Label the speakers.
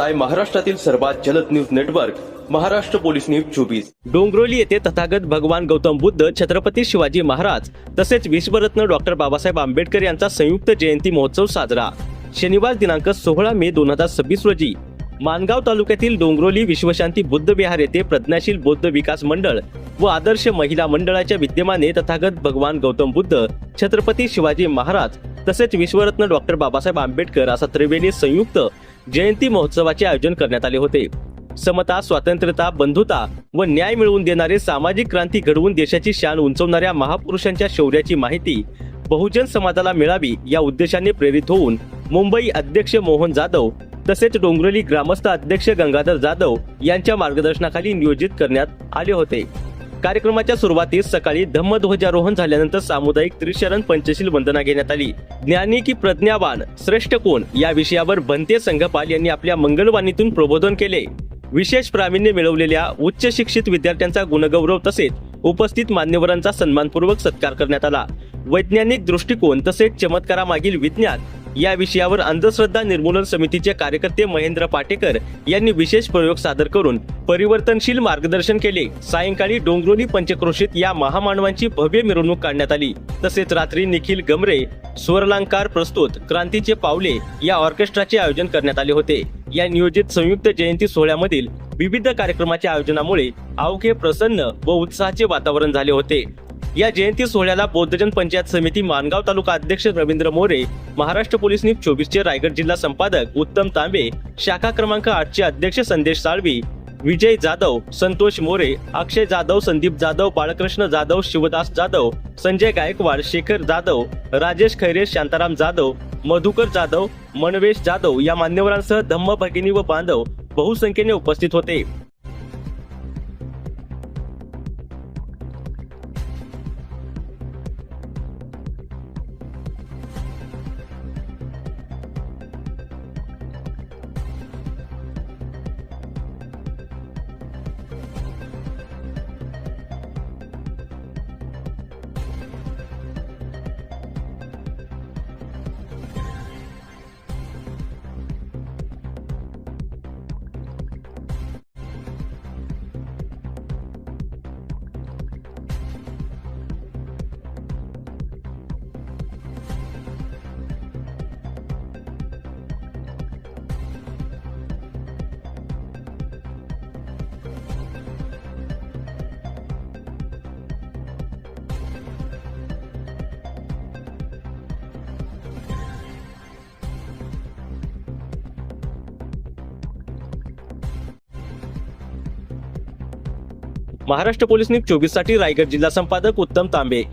Speaker 1: पाहताय महाराष्ट्रातील सर्वात जलद news network Maharashtra police news 24।
Speaker 2: डोंगरोली येथे तथागत भगवान गौतम बुद्ध, छत्रपती शिवाजी महाराज तसेच विश्वरत्न डॉक्टर बाबासाहेब आंबेडकर यांचा संयुक्त जयंती महोत्सव साजरा। शनिवार दिनांक 16 मे 2026 रोजी मानगाव तालुक्यातील डोंगरोली विश्वशांती बुद्ध विहार येथे प्रज्ञाशील बौद्ध विकास मंडळ व आदर्श महिला मंडळाच्या विद्यमाने तथागत भगवान गौतम बुद्ध, छत्रपती शिवाजी महाराज तसेच विश्वरत्न डॉक्टर बाबासाहेब आंबेडकर असा त्रिवेणी संयुक्त जयंती महोत्सवाचे आयोजन करण्यात आले होते। समता, स्वातंत्र्यता, बंधुता व न्याय मिळवून देणारे सामाजिक क्रांती घडवून देशाची शान उंचवणाऱ्या महापुरुषांच्या शौर्याची माहिती बहुजन समाजाला मिळावी या उद्देशाने प्रेरित होऊन मुंबई अध्यक्ष मोहन जाधव तसेच डोंगरोली ग्रामस्थ अध्यक्ष गंगाधर जाधव यांच्या मार्गदर्शनाखाली नियोजित करण्यात आले होते। कार्यक्रमाच्या सुरुवातीस सकाळी धम्मध्वजारोहण झाल्यानंतर सामुदायिक त्रिशरण पंचशील वंदना घेण्यात आली। ज्ञानी की प्रज्ञावान श्रेष्ठ कोण या विषयावर भंते संघपाल यांनी आपल्या मंगलवाणीतून प्रबोधन केले। विशेष प्रावीण्य मिळवलेल्या उच्च शिक्षित विद्यार्थ्यांचा गुणगौरव तसेच उपस्थित मान्यवरांचा सन्मानपूर्वक सत्कार करण्यात आला। वैज्ञानिक दृष्टिकोन तसेच चमत्कारामागील विज्ञान या विषयावर अंधश्रद्धा निर्मूलन समितीचे कार्यकर्ते महेंद्र पाटेकर यांनी विशेष प्रयोग सादर करून परिवर्तनशील मार्गदर्शन केले। सायंकाळी डोंगरोली पंचक्रोशीत या महामानवांची भव्य मिरवणूक काढण्यात आली। तसेच रात्री निखिल गमरे स्वरलांकार प्रस्तुत क्रांतीचे पावले या ऑर्केस्ट्राचे आयोजन करण्यात आले होते। या नियोजित संयुक्त जयंती सोहळ्यामधील विविध कार्यक्रमाच्या आयोजनामुळे अवघे प्रसन्न व उत्साहाचे वातावरण झाले होते। या जयंती सोहळ्याला बौद्धजन पंचायत समिती मानगाव तालुका अध्यक्ष रवींद्र मोरे, महाराष्ट्र पोलीस न्यूज 24 चे रायगड जिल्हा संपादक उत्तम तांबे, शाखा क्रमांक 8 चे अध्यक्ष संदेश साळवी, विजय जाधव, संतोष मोरे, अक्षय जाधव, संदीप जाधव, बाळकृष्ण जाधव, शिवदास जाधव, संजय गायकवाड, शेखर जाधव, राजेश खैरे, शांताराम जाधव, मधुकर जाधव, मनवेश जाधव या मान्यवरांसह धम्म भगिनी व बांधव बहुसंख्येने उपस्थित होते। महाराष्ट्र पोलीस न्यूज 24 साठी रायगड जिल्हा संपादक उत्तम तांबे।